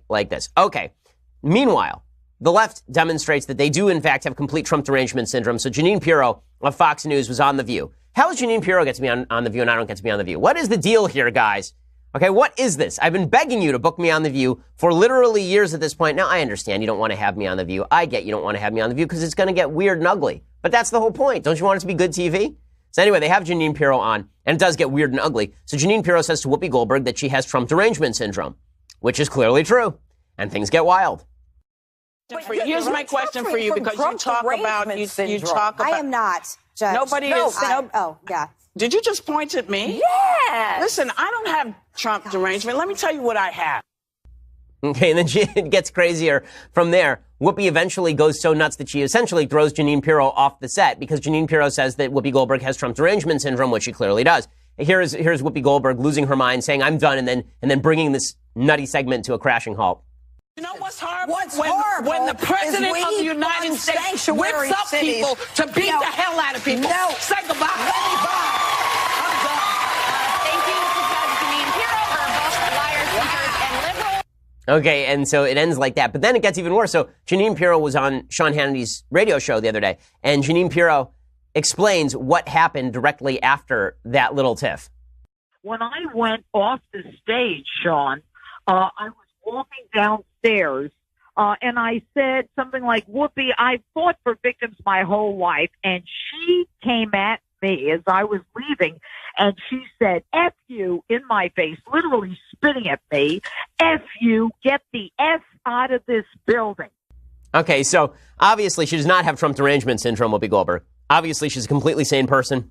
like this. Okay. Meanwhile, the left demonstrates that they do, in fact, have complete Trump derangement syndrome. So Jeanine Pirro of Fox News was on The View. How does Jeanine Pirro get to be on The View and I don't get to be on The View? What is the deal here, guys? Okay, what is this? I've been begging you to book me on The View for literally years at this point. Now, I understand you don't want to have me on The View. I get you don't want to have me on The View because it's going to get weird and ugly. But that's the whole point. Don't you want it to be good TV? So anyway, they have Jeanine Pirro on, and it does get weird and ugly. So Jeanine Pirro says to Whoopi Goldberg that she has Trump derangement syndrome, which is clearly true. And things get wild. Here's my question for you, because you talk about. I am not, Judge. Nobody is. Oh, yeah. Did you just point at me? Yes. Listen, I don't have Trump derangement. Let me tell you what I have. Okay, and then it gets crazier from there. Whoopi eventually goes so nuts that she essentially throws Jeanine Pirro off the set because Jeanine Pirro says that Whoopi Goldberg has Trump derangement syndrome, which she clearly does. Here's Whoopi Goldberg losing her mind, saying, I'm done, and then bringing this nutty segment to a crashing halt. You know what's horrible? Horrible when the president of the United States whips up people to beat the hell out of people. No. Say goodbye. I'm done. Thank you, Judge Jeanine Pirro, for both liars, cheaters, and liberals. Okay, and so it ends like that. But then it gets even worse. So Jeanine Pirro was on Sean Hannity's radio show the other day, and Jeanine Pirro explains what happened directly after that little tiff. When I went off the stage, Sean, I was walking downstairs, and I said something like, Whoopi, I've fought for victims my whole life, and she came at me as I was leaving, and she said, F you, in my face, literally spitting at me, F you, get the F out of this building. Okay, so obviously she does not have Trump derangement syndrome, Whoopi Goldberg. Obviously she's a completely sane person,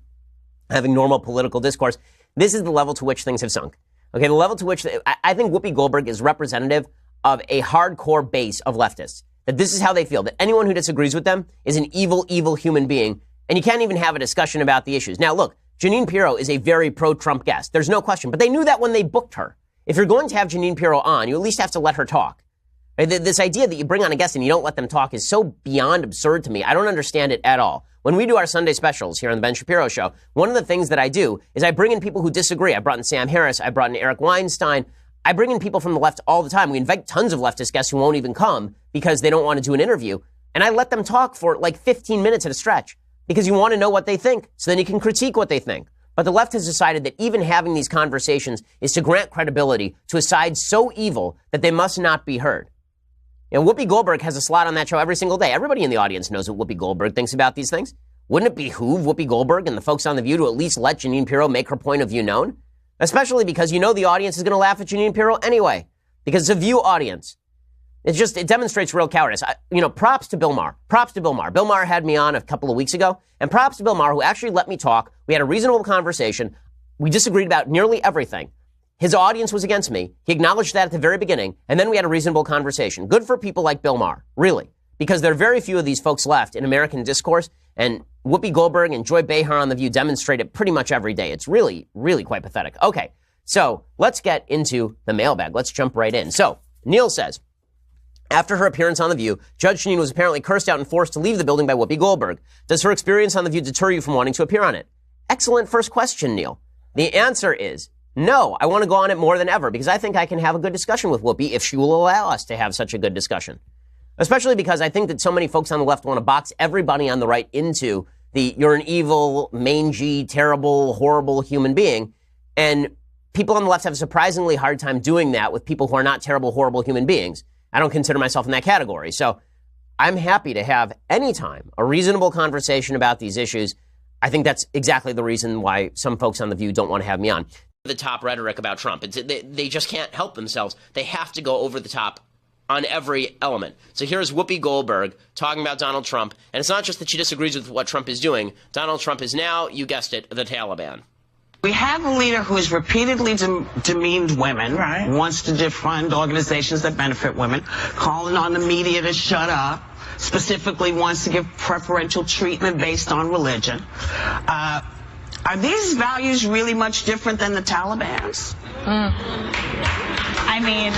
having normal political discourse. This is the level to which things have sunk. Okay, the level to which I think Whoopi Goldberg is representative of a hardcore base of leftists. That this is how they feel, that anyone who disagrees with them is an evil, evil human being, and you can't even have a discussion about the issues. Now, look, Jeanine Pirro is a very pro-Trump guest. There's no question. But they knew that when they booked her. If you're going to have Jeanine Pirro on, you at least have to let her talk. This idea that you bring on a guest and you don't let them talk is so beyond absurd to me. I don't understand it at all. When we do our Sunday specials here on the Ben Shapiro Show, one of the things that I do is I bring in people who disagree. I brought in Sam Harris. I brought in Eric Weinstein. I bring in people from the left all the time. We invite tons of leftist guests who won't even come because they don't want to do an interview. And I let them talk for like 15 minutes at a stretch because you want to know what they think so then you can critique what they think. But the left has decided that even having these conversations is to grant credibility to a side so evil that they must not be heard. You know, Whoopi Goldberg has a slot on that show every single day. Everybody in the audience knows what Whoopi Goldberg thinks about these things. Wouldn't it behoove Whoopi Goldberg and the folks on The View to at least let Jeanine Pirro make her point of view known? Especially because you know the audience is going to laugh at Jeanine Pirro anyway, because it's a View audience. It demonstrates real cowardice. Props to Bill Maher. Props to Bill Maher. Bill Maher had me on a couple of weeks ago, and props to Bill Maher, who actually let me talk. We had a reasonable conversation. We disagreed about nearly everything. His audience was against me. He acknowledged that at the very beginning, and then we had a reasonable conversation. Good for people like Bill Maher, really, because there are very few of these folks left in American discourse, and Whoopi Goldberg and Joy Behar on The View demonstrate it pretty much every day. It's really, really quite pathetic. Okay, so let's get into the mailbag. Let's jump right in. So Neil says, after her appearance on The View, Judge Jeanine was apparently cursed out and forced to leave the building by Whoopi Goldberg. Does her experience on The View deter you from wanting to appear on it? Excellent first question, Neil. The answer is no. I want to go on it more than ever because I think I can have a good discussion with Whoopi if she will allow us to have such a good discussion. Especially because I think that so many folks on the left want to box everybody on the right into you're an evil, mangy, terrible, horrible human being. And people on the left have a surprisingly hard time doing that with people who are not terrible, horrible human beings. I don't consider myself in that category. So I'm happy to have anytime a reasonable conversation about these issues. I think that's exactly the reason why some folks on The View don't want to have me on. The top rhetoric about Trump. They just can't help themselves. They have to go over the top on every element. So here's Whoopi Goldberg talking about Donald Trump. And it's not just that she disagrees with what Trump is doing. Donald Trump is now, you guessed it, the Taliban. We have a leader who has repeatedly demeaned women, right, wants to defund organizations that benefit women, calling on the media to shut up, specifically wants to give preferential treatment based on religion. Are these values really much different than the Taliban's? I mean...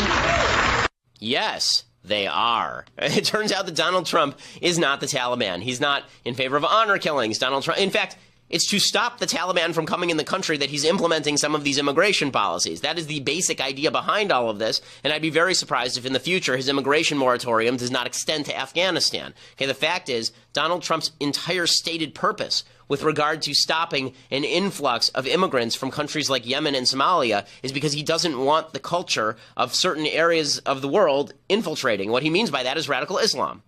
Yes, they are. It turns out that Donald Trump is not the Taliban. He's not in favor of honor killings. Donald Trump, in fact, It's to stop the Taliban from coming in the country that he's implementing some of these immigration policies. That is the basic idea behind all of this, and I'd be very surprised if in the future his immigration moratorium does not extend to Afghanistan. Okay, the fact is, Donald Trump's entire stated purpose with regard to stopping an influx of immigrants from countries like Yemen and Somalia is because he doesn't want the culture of certain areas of the world infiltrating. What he means by that is radical Islam.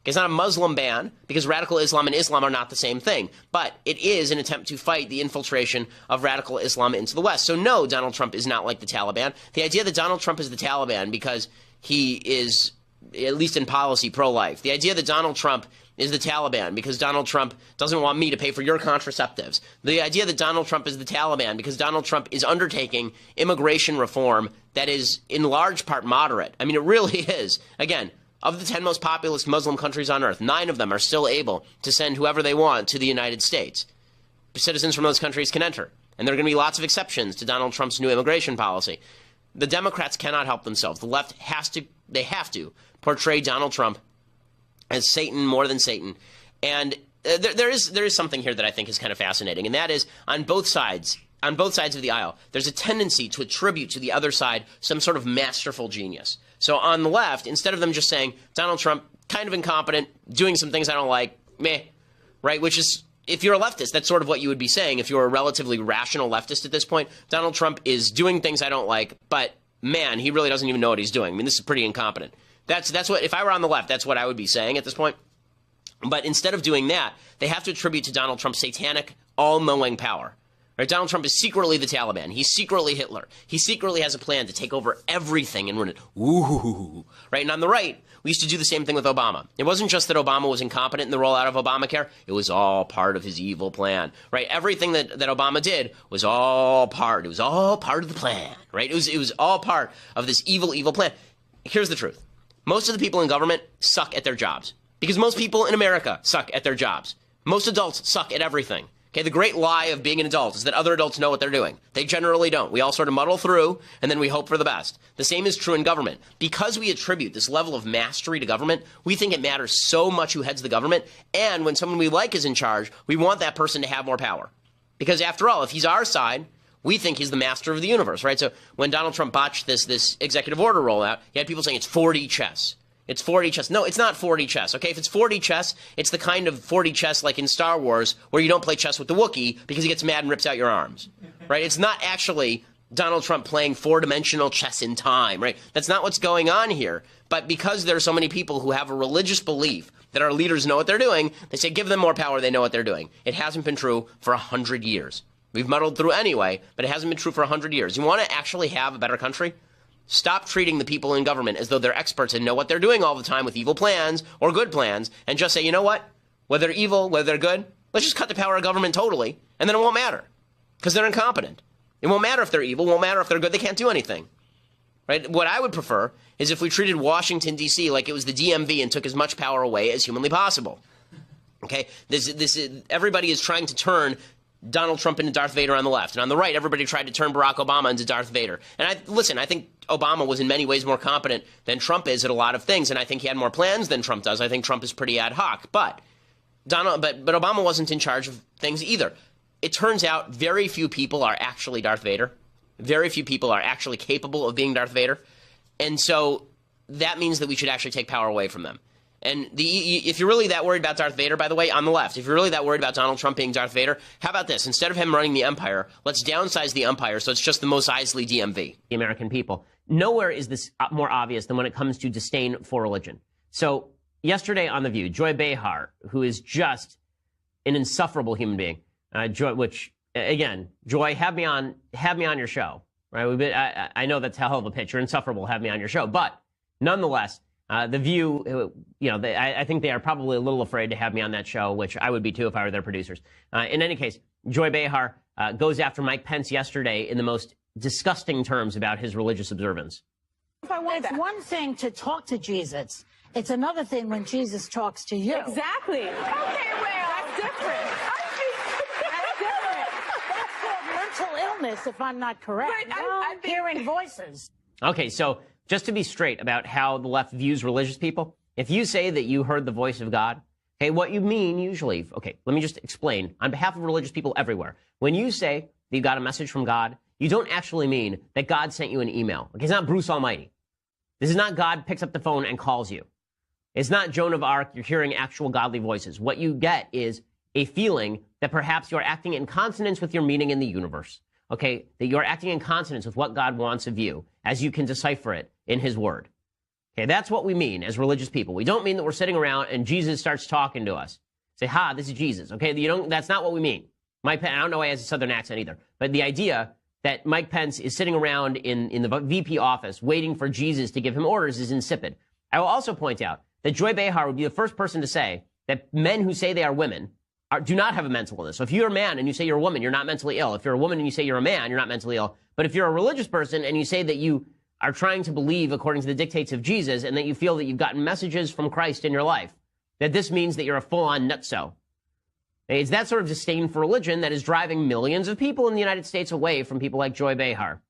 It's not a Muslim ban, because radical Islam and Islam are not the same thing. But it is an attempt to fight the infiltration of radical Islam into the West. So no, Donald Trump is not like the Taliban. The idea that Donald Trump is the Taliban because he is, at least in policy, pro-life. The idea that Donald Trump is the Taliban because Donald Trump doesn't want me to pay for your contraceptives. The idea that Donald Trump is the Taliban because Donald Trump is undertaking immigration reform that is in large part moderate. I mean, it really is. Again, of the 10 most populous Muslim countries on earth, 9 of them are still able to send whoever they want to the United States. Citizens from those countries can enter. And there are going to be lots of exceptions to Donald Trump's new immigration policy. The Democrats cannot help themselves. The left have to portray Donald Trump as Satan more than Satan. And there is something here that I think is kind of fascinating, and that is on both sides of the aisle, there's a tendency to attribute to the other side some sort of masterful genius. So on the left, instead of them just saying, Donald Trump, kind of incompetent, doing some things I don't like, meh, right? Which is, if you're a leftist, that's sort of what you would be saying if you're a relatively rational leftist at this point. Donald Trump is doing things I don't like, but man, he really doesn't even know what he's doing. I mean, this is pretty incompetent. That's what, if I were on the left, that's what I would be saying at this point. But instead of doing that, they have to attribute to Donald Trump satanic, all-knowing power. Right? Donald Trump is secretly the Taliban. He's secretly Hitler. He secretly has a plan to take over everything and run it. Ooh, right? And on the right, we used to do the same thing with Obama. It wasn't just that Obama was incompetent in the rollout of Obamacare. It was all part of his evil plan, right? Everything that Obama did was all part. It was all part of the plan, right? It was all part of this evil, evil plan. Here's the truth. Most of the people in government suck at their jobs because most people in America suck at their jobs. Most adults suck at everything. Okay, the great lie of being an adult is that other adults know what they're doing. They generally don't. We all sort of muddle through, and then we hope for the best. The same is true in government. Because we attribute this level of mastery to government, we think it matters so much who heads the government, and when someone we like is in charge, we want that person to have more power. Because after all, if he's our side, we think he's the master of the universe, right? So when Donald Trump botched this executive order rollout, you had people saying it's 4D chess. It's 4D chess. No, it's not 4D chess, okay? If it's 4D chess, it's the kind of 4D chess like in Star Wars where you don't play chess with the Wookiee because he gets mad and rips out your arms, right? It's not actually Donald Trump playing four-dimensional chess in time, right? That's not what's going on here. But because there are so many people who have a religious belief that our leaders know what they're doing, they say give them more power, they know what they're doing. It hasn't been true for 100 years. We've muddled through anyway, but it hasn't been true for 100 years. You want to actually have a better country? Stop treating the people in government as though they're experts and know what they're doing all the time with evil plans or good plans, and just say, you know what? Whether they're evil, whether they're good, let's just cut the power of government totally, and then it won't matter because they're incompetent. It won't matter if they're evil, won't matter if they're good, they can't do anything. Right? What I would prefer is if we treated Washington, D.C. like it was the DMV and took as much power away as humanly possible. Okay? Everybody is trying to turn Donald Trump into Darth Vader on the left. And on the right, everybody tried to turn Barack Obama into Darth Vader. And I think Obama was in many ways more competent than Trump is at a lot of things. And I think he had more plans than Trump does. I think Trump is pretty ad hoc. But Obama wasn't in charge of things either. It turns out very few people are actually Darth Vader. Very few people are actually capable of being Darth Vader. And so that means that we should actually take power away from them. And if you're really that worried about Darth Vader, by the way, on the left, if you're really that worried about Donald Trump being Darth Vader, how about this? Instead of him running the empire, let's downsize the empire so it's just the Mos Eisley DMV. The American people. Nowhere is this more obvious than when it comes to disdain for religion. So yesterday on The View, Joy Behar, who is just an insufferable human being, Joy, have me on your show. Right? I know that's a hell of a pitch. You're insufferable. Have me on your show. But nonetheless, The View, I think they are probably a little afraid to have me on that show, which I would be too if I were their producers. In any case, Joy Behar goes after Mike Pence yesterday in the most disgusting terms about his religious observance. It's one thing to talk to Jesus. It's another thing when Jesus talks to you. Exactly. Okay, well, that's different. That's different. That's called mental illness, if I'm not correct. But I'm hearing voices. Okay, so just to be straight about how the left views religious people, if you say that you heard the voice of God, Okay, what you mean usually, okay, let me just explain on behalf of religious people everywhere. When you say that you got a message from God, you don't actually mean that God sent you an email. Okay, it's not Bruce Almighty. This is not God picks up the phone and calls you. It's not Joan of Arc, you're hearing actual godly voices. What you get is a feeling that perhaps you're acting in consonance with your meaning in the universe. Okay, that you're acting in consonance with what God wants of you as you can decipher it in his word. Okay, that's what we mean as religious people. We don't mean that we're sitting around and Jesus starts talking to us. Say, ha, this is Jesus. Okay, that's not what we mean. Mike Pence, I don't know why he has a southern accent either, but the idea that Mike Pence is sitting around in the VP office waiting for Jesus to give him orders is insipid. I will also point out that Joy Behar would be the first person to say that men who say they are women do not have a mental illness. So if you're a man and you say you're a woman, you're not mentally ill. If you're a woman and you say you're a man, you're not mentally ill. But if you're a religious person and you say that you are trying to believe according to the dictates of Jesus and that you feel that you've gotten messages from Christ in your life, that this means that you're a full-on nutso. It's that sort of disdain for religion that is driving millions of people in the United States away from people like Joy Behar.